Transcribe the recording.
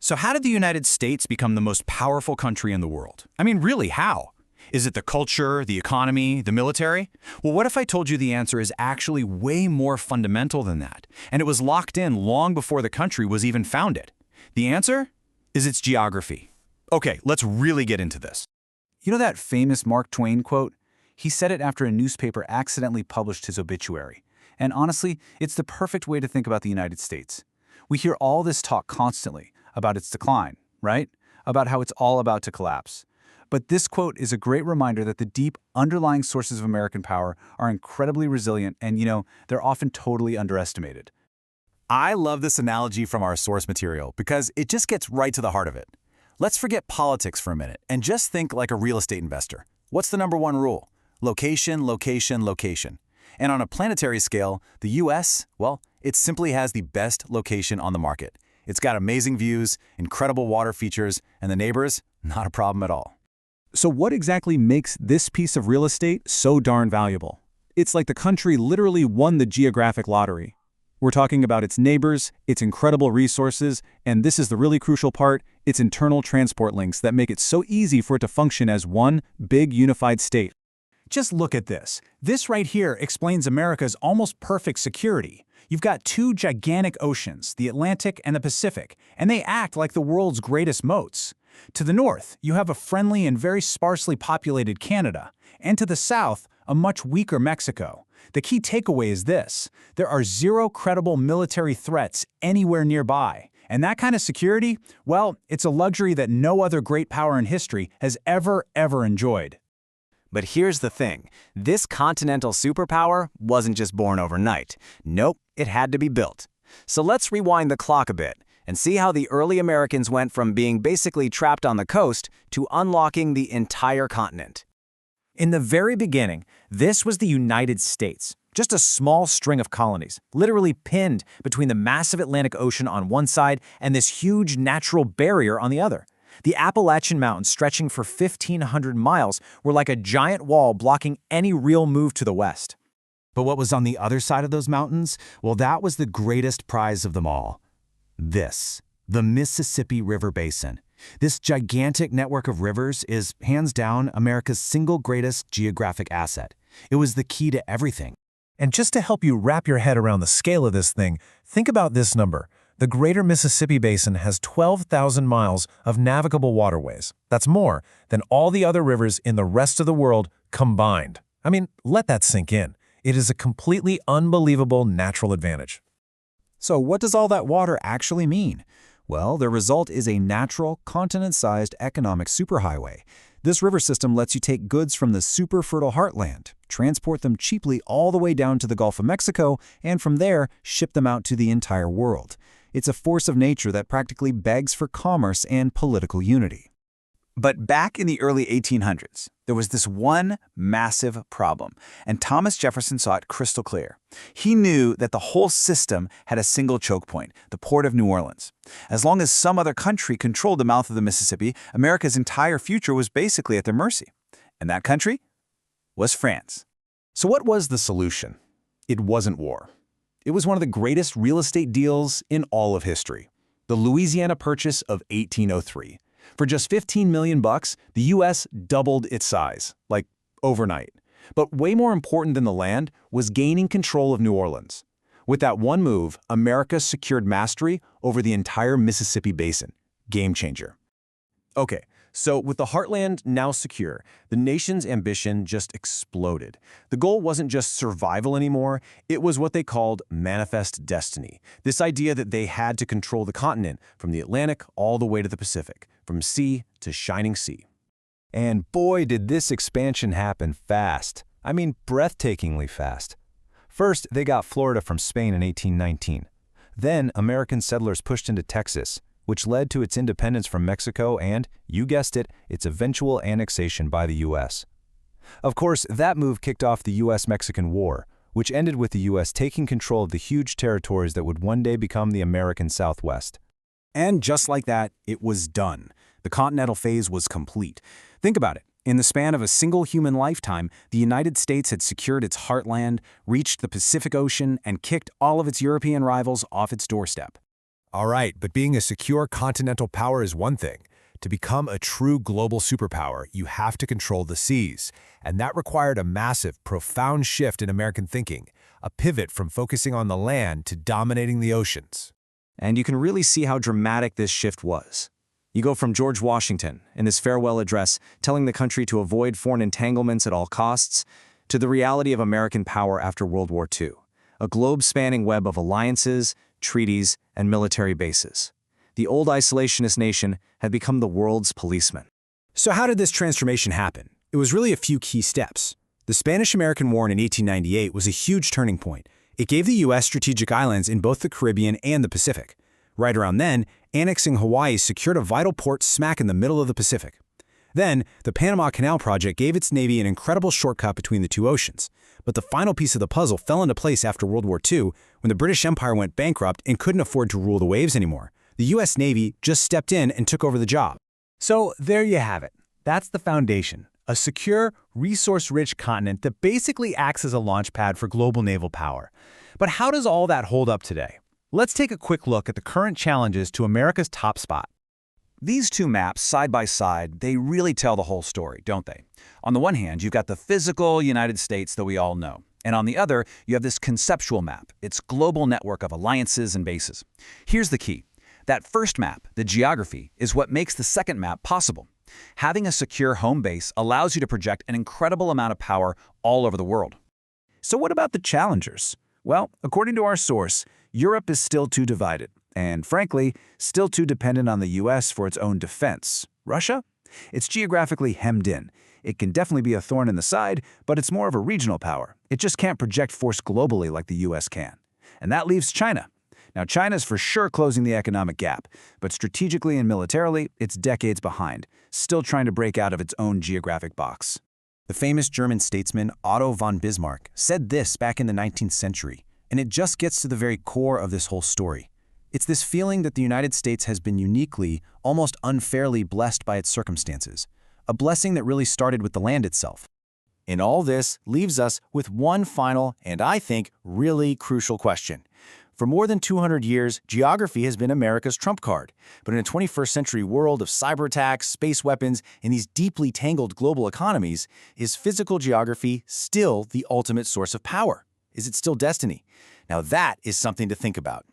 So how did the United States become the most powerful country in the world? I mean, really, how? Is it the culture, the economy, the military? Well, what if I told you the answer is actually way more fundamental than that, and it was locked in long before the country was even founded? The answer is its geography. Okay, let's really get into this. You know that famous Mark Twain quote? He said it after a newspaper accidentally published his obituary. And honestly, it's the perfect way to think about the United States. We hear all this talk constantly about its decline, right? About how it's all about to collapse. But this quote is a great reminder that the deep underlying sources of American power are incredibly resilient and, they're often totally underestimated. I love this analogy from our source material because it just gets right to the heart of it. Let's forget politics for a minute and just think like a real estate investor. What's the number one rule? Location, location, location. And on a planetary scale, the US, well, it simply has the best location on the market. It's got amazing views, incredible water features, and the neighbors, not a problem at all. So what exactly makes this piece of real estate so darn valuable? It's like the country literally won the geographic lottery. We're talking about its neighbors, its incredible resources, and this is the really crucial part, its internal transport links that make it so easy for it to function as one big unified state. Just look at this. This right here explains America's almost perfect security. You've got two gigantic oceans, the Atlantic and the Pacific, and they act like the world's greatest moats. To the north, you have a friendly and very sparsely populated Canada, and to the south, a much weaker Mexico. The key takeaway is this: there are zero credible military threats anywhere nearby. And that kind of security, well, it's a luxury that no other great power in history has ever enjoyed. But here's the thing. This continental superpower wasn't just born overnight. Nope, it had to be built. So let's rewind the clock a bit and see how the early Americans went from being basically trapped on the coast to unlocking the entire continent. In the very beginning, this was the United States, just a small string of colonies, literally pinned between the massive Atlantic Ocean on one side and this huge natural barrier on the other. The Appalachian Mountains, stretching for 1,500 miles, were like a giant wall blocking any real move to the west. But what was on the other side of those mountains? Well, that was the greatest prize of them all. The Mississippi River Basin. This gigantic network of rivers is, hands down, America's single greatest geographic asset. It was the key to everything. And just to help you wrap your head around the scale of this thing, think about this number. The greater Mississippi Basin has 12,000 miles of navigable waterways. That's more than all the other rivers in the rest of the world combined. I mean, let that sink in. It is a completely unbelievable natural advantage. So what does all that water actually mean? Well, the result is a natural, continent-sized economic superhighway. This river system lets you take goods from the super fertile heartland, transport them cheaply all the way down to the Gulf of Mexico, and from there, ship them out to the entire world. It's a force of nature that practically begs for commerce and political unity. But back in the early 1800s, there was this one massive problem, and Thomas Jefferson saw it crystal clear. He knew that the whole system had a single choke point, the port of New Orleans. As long as some other country controlled the mouth of the Mississippi, America's entire future was basically at their mercy. And that country was France. So what was the solution? It wasn't war. It was one of the greatest real estate deals in all of history, the Louisiana Purchase of 1803. For just $15 million, the U.S. doubled its size, like overnight. But way more important than the land was gaining control of New Orleans. With that one move, America secured mastery over the entire Mississippi Basin. Game changer. Okay, so with the heartland now secure, the nation's ambition just exploded. The goal wasn't just survival anymore, it was what they called manifest destiny. This idea that they had to control the continent from the Atlantic all the way to the Pacific, from sea to shining sea. And boy, did this expansion happen fast. I mean, breathtakingly fast. First, they got Florida from Spain in 1819. Then, American settlers pushed into Texas, which led to its independence from Mexico and, you guessed it, its eventual annexation by the U.S. Of course, that move kicked off the U.S.-Mexican War, which ended with the U.S. taking control of the huge territories that would one day become the American Southwest. And just like that, it was done. The continental phase was complete. Think about it. In the span of a single human lifetime, the United States had secured its heartland, reached the Pacific Ocean, and kicked all of its European rivals off its doorstep. All right, but being a secure continental power is one thing. To become a true global superpower, you have to control the seas. And that required a massive, profound shift in American thinking, a pivot from focusing on the land to dominating the oceans. And you can really see how dramatic this shift was. You go from George Washington, in his farewell address, telling the country to avoid foreign entanglements at all costs, to the reality of American power after World War II, a globe-spanning web of alliances, treaties, and military bases. The old isolationist nation had become the world's policeman. So how did this transformation happen? It was really a few key steps. The Spanish-American War in 1898 was a huge turning point. It gave the U.S. strategic islands in both the Caribbean and the Pacific. Right around then, annexing Hawaii secured a vital port smack in the middle of the Pacific. Then, the Panama Canal Project gave its Navy an incredible shortcut between the two oceans. But the final piece of the puzzle fell into place after World War II, when the British Empire went bankrupt and couldn't afford to rule the waves anymore. The U.S. Navy just stepped in and took over the job. So there you have it. That's the foundation. A secure, resource-rich continent that basically acts as a launch pad for global naval power. But how does all that hold up today? Let's take a quick look at the current challenges to America's top spot. These two maps, side by side, they really tell the whole story, don't they? On the one hand, you've got the physical United States that we all know. And on the other, you have this conceptual map, its global network of alliances and bases. Here's the key. That first map, the geography, is what makes the second map possible. Having a secure home base allows you to project an incredible amount of power all over the world. So what about the challengers? Well, according to our source, Europe is still too divided, and frankly, still too dependent on the U.S. for its own defense. Russia? It's geographically hemmed in. It can definitely be a thorn in the side, but it's more of a regional power. It just can't project force globally like the U.S. can. And that leaves China. Now, China's for sure closing the economic gap, but strategically and militarily, it's decades behind, still trying to break out of its own geographic box. The famous German statesman Otto von Bismarck said this back in the 19th century, and it just gets to the very core of this whole story. It's this feeling that the United States has been uniquely, almost unfairly blessed by its circumstances, a blessing that really started with the land itself. And all this leaves us with one final, and I think, really crucial question. For more than 200 years, geography has been America's trump card. But in a 21st century world of cyber attacks, space weapons, and these deeply tangled global economies, is physical geography still the ultimate source of power? Is it still destiny? Now that is something to think about.